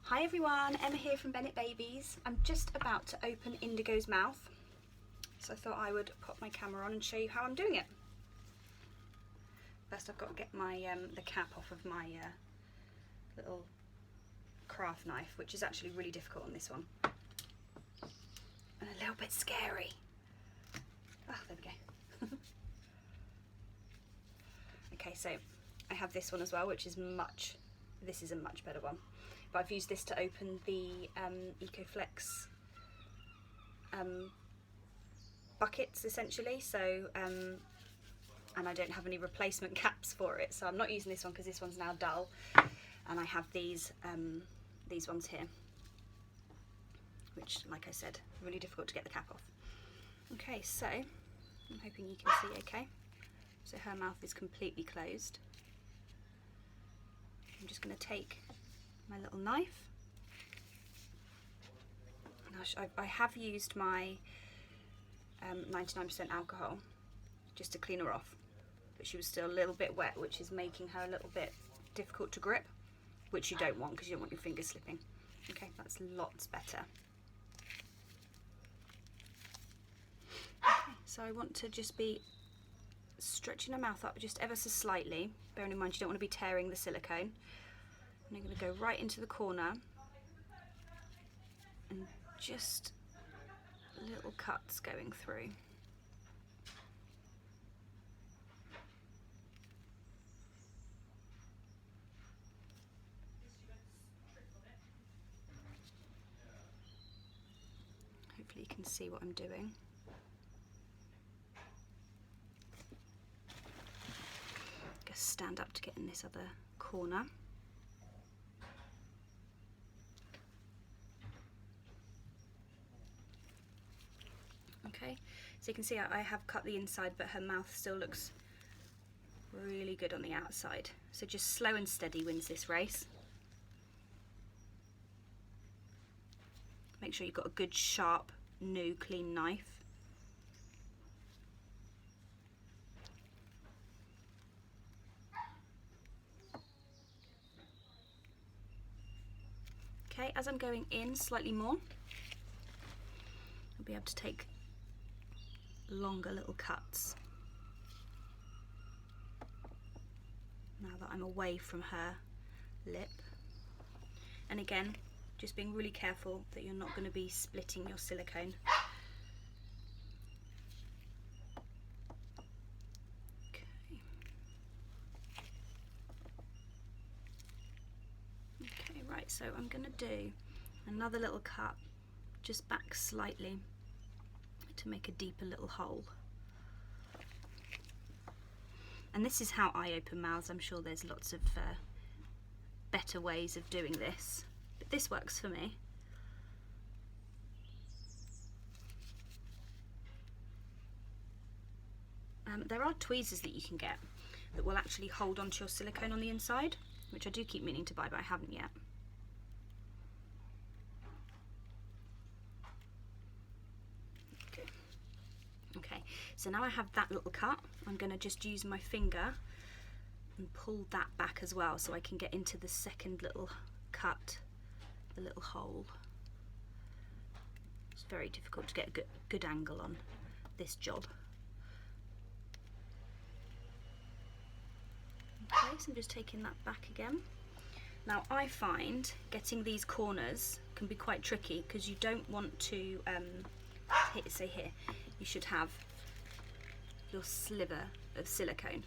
Hi everyone, Emma here from Bennett Babies. I'm just about to open Indigo's mouth, so I thought I would pop my camera on and show you how I'm doing it. First I've got to get my the cap off of my little craft knife, which is actually really difficult on this one. And a little bit scary. Oh, there we go. Okay, so I have this one as well, which is this is a much better one. But I've used this to open the EcoFlex buckets essentially, so and I don't have any replacement caps for it, so I'm not using this one because this one's now dull, and I have these ones here, which, like I said, really difficult to get the cap off. Okay, so I'm hoping you can see okay. So her mouth is completely closed. I'm just going to take my little knife. I have used my 99% alcohol just to clean her off, but she was still a little bit wet, which is making her a little bit difficult to grip, which you don't want because you don't want your fingers slipping. Okay, that's lots better. Okay, so I want to just be stretching her mouth up just ever so slightly, bearing in mind you don't want to be tearing the silicone. And I'm going to go right into the corner and just little cuts going through. Hopefully you can see what I'm doing. Just stand up to get in this other corner. Okay, so you can see I have cut the inside, but her mouth still looks really good on the outside. So just slow and steady wins this race. Make sure you've got a good, sharp, new, clean knife. Okay, as I'm going in slightly more, I'll be able to take longer little cuts. Now that I'm away from her lip. And again, just being really careful that you're not going to be splitting your silicone. Okay, right, so I'm going to do another little cut just back slightly to make a deeper little hole. And this is how I open mouths. I'm sure there's lots of better ways of doing this, but this works for me. There are tweezers that you can get that will actually hold onto your silicone on the inside, which I do keep meaning to buy, but I haven't yet. Okay, so now I have that little cut, I'm going to just use my finger and pull that back as well so I can get into the second little cut, the little hole. It's very difficult to get a good angle on this job. Okay, so I'm just taking that back again. Now I find getting these corners can be quite tricky because you don't want to, say here, you should have your sliver of silicone.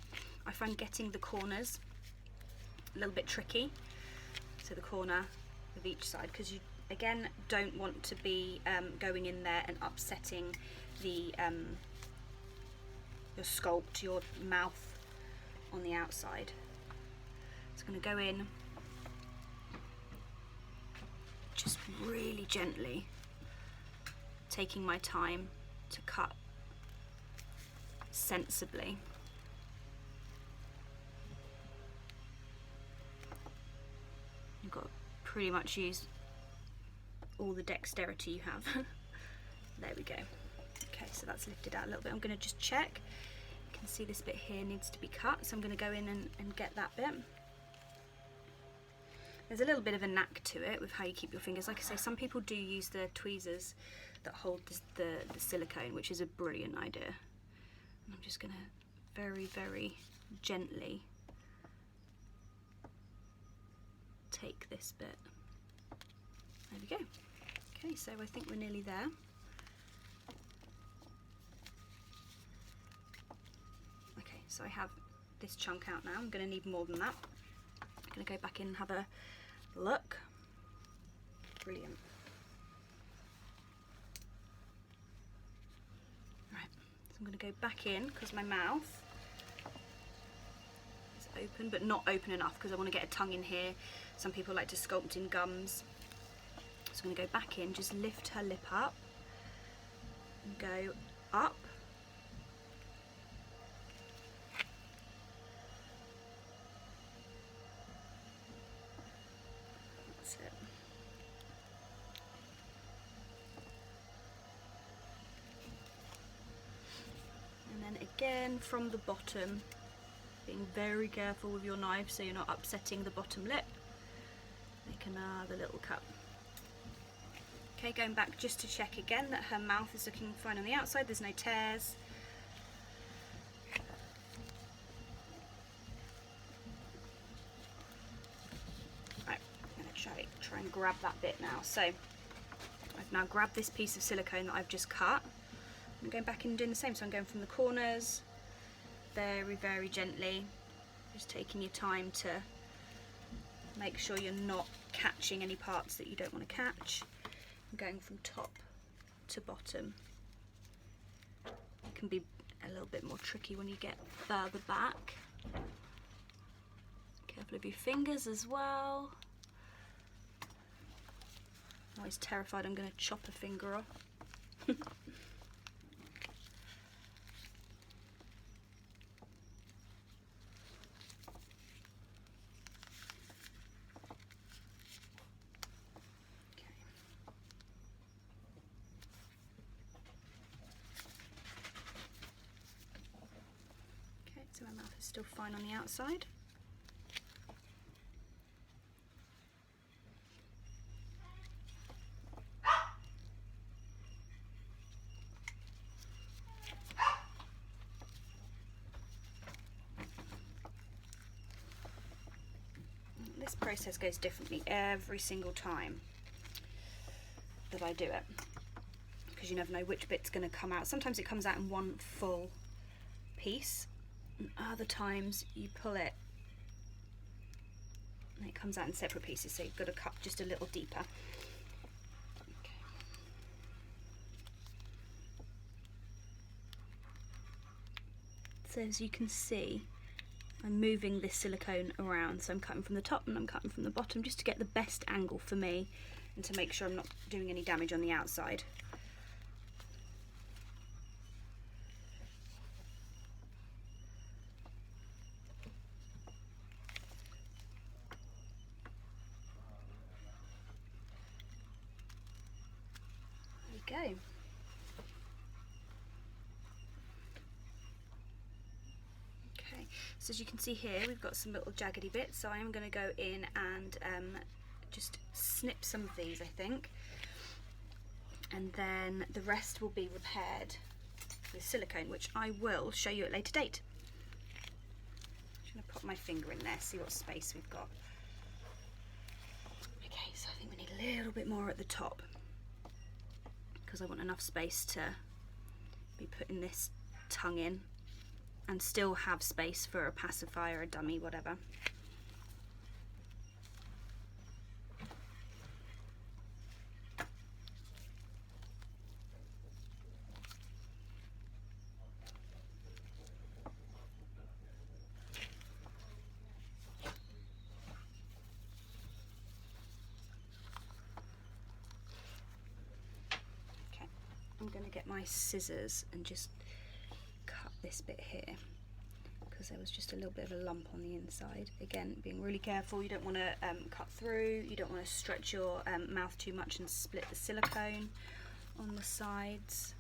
I find getting the corners a little bit tricky, so the corner of each side, because you again don't want to be going in there and upsetting the your sculpt, your mouth on the outside. So I'm going to go in just really gently, taking my time to cut sensibly. You've got to pretty much use all the dexterity you have. There we go. Okay, so that's lifted out a little bit. I'm going to just check. You can see this bit here needs to be cut, so I'm going to go in and get that bit. There's a little bit of a knack to it with how you keep your fingers. Like I say, some people do use the tweezers that hold the silicone, which is a brilliant idea. And I'm just going to very, very gently take this bit. There we go. Okay, so I think we're nearly there. Okay, so I have this chunk out now. I'm going to need more than that. I'm going to go back in and have a look. Brilliant. Right, so I'm going to go back in because my mouth is open, but not open enough because I want to get a tongue in here. Some people like to sculpt in gums. So I'm going to go back in, just lift her lip up and go up. That's it. And then again from the bottom, being very careful with your knife so you're not upsetting the bottom lip. Make another little cut. Okay, going back just to check again that her mouth is looking fine on the outside, there's no tears. Right, I'm going to try and grab that bit now. So I've now grabbed this piece of silicone that I've just cut. I'm going back in and doing the same, so I'm going from the corners, very, very gently, just taking your time to make sure you're not catching any parts that you don't want to catch. I'm going from top to bottom. It can be a little bit more tricky when you get further back. Careful of your fingers as well. I'm always terrified I'm going to chop a finger off. So my mouth is still fine on the outside. This process goes differently every single time that I do it, because you never know which bit's going to come out. Sometimes it comes out in one full piece, and other times you pull it and it comes out in separate pieces, so you've got to cut just a little deeper. Okay. So as you can see, I'm moving this silicone around, so I'm cutting from the top and I'm cutting from the bottom just to get the best angle for me and to make sure I'm not doing any damage on the outside. Go. Okay, so as you can see here, we've got some little jaggedy bits, so I am going to go in and just snip some of these, I think, and then the rest will be repaired with silicone, which I will show you at a later date. I'm just going to pop my finger in there, see what space we've got. Okay, so I think we need a little bit more at the top, because I want enough space to be putting this tongue in and still have space for a pacifier, a dummy, whatever. I'm going to get my scissors and just cut this bit here, because there was just a little bit of a lump on the inside. Again, being really careful, you don't want to cut through, you don't want to stretch your mouth too much and split the silicone on the sides.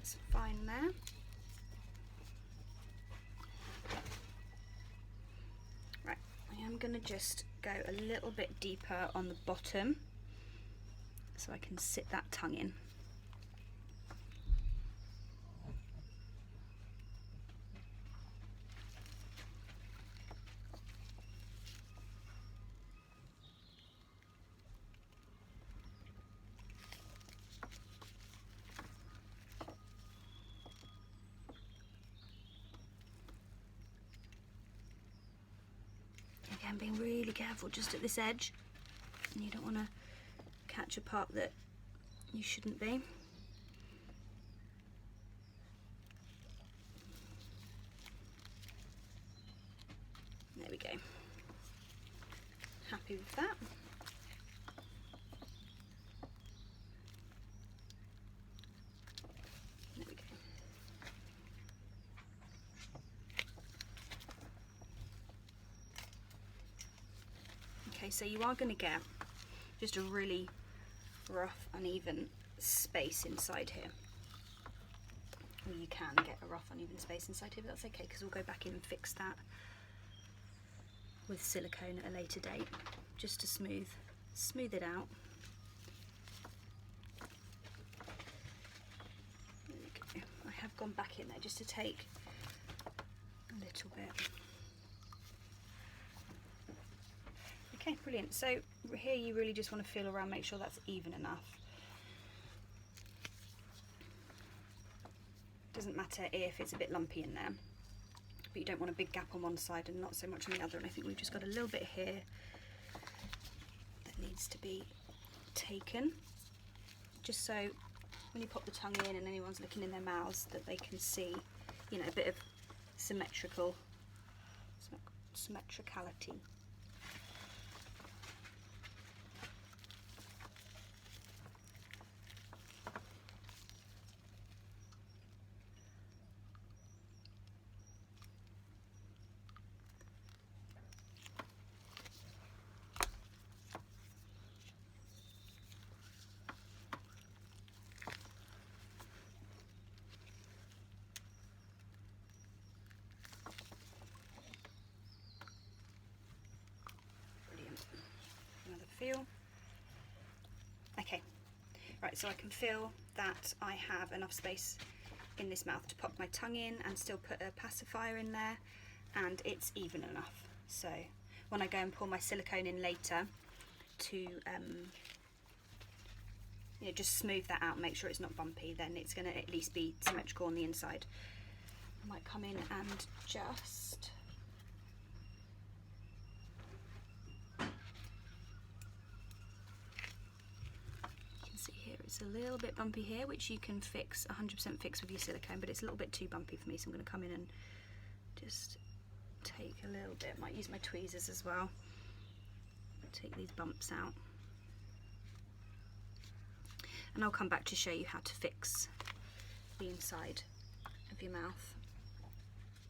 That's fine there. Right, I am going to just go a little bit deeper on the bottom so I can sit that tongue in. Again, being really careful just at this edge, and you don't want to catch a part that you shouldn't be. There we go. Happy with that. There we go. Okay, so you are going to get just a really rough, uneven space inside here. Well, you can get a rough, uneven space inside here, but that's okay because we'll go back in and fix that with silicone at a later date, just to smooth it out. There we go. I have gone back in there just to take a little bit. Okay, brilliant. So here you really just want to feel around, make sure that's even enough. Doesn't matter if it's a bit lumpy in there, but you don't want a big gap on one side and not so much on the other. And I think we've just got a little bit here that needs to be taken, just so when you pop the tongue in and anyone's looking in their mouths that they can see, you know, a bit of symmetricality. Feel. Okay, right, so I can feel that I have enough space in this mouth to pop my tongue in and still put a pacifier in there, and it's even enough. So when I go and pour my silicone in later to you know, just smooth that out and make sure it's not bumpy, then it's going to at least be symmetrical on the inside. I might come in and just it's a little bit bumpy here, which you can fix 100% fix with your silicone, but it's a little bit too bumpy for me, so I'm going to come in and just take a little bit. Might use my tweezers as well, take these bumps out, and I'll come back to show you how to fix the inside of your mouth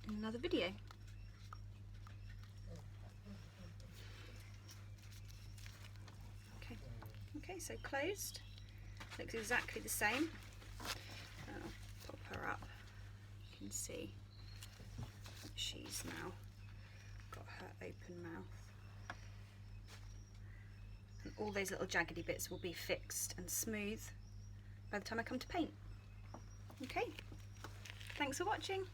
in another video. Okay, so closed. Looks exactly the same. And I'll pop her up. You can see she's now got her open mouth. And all those little jaggedy bits will be fixed and smooth by the time I come to paint. Okay, thanks for watching.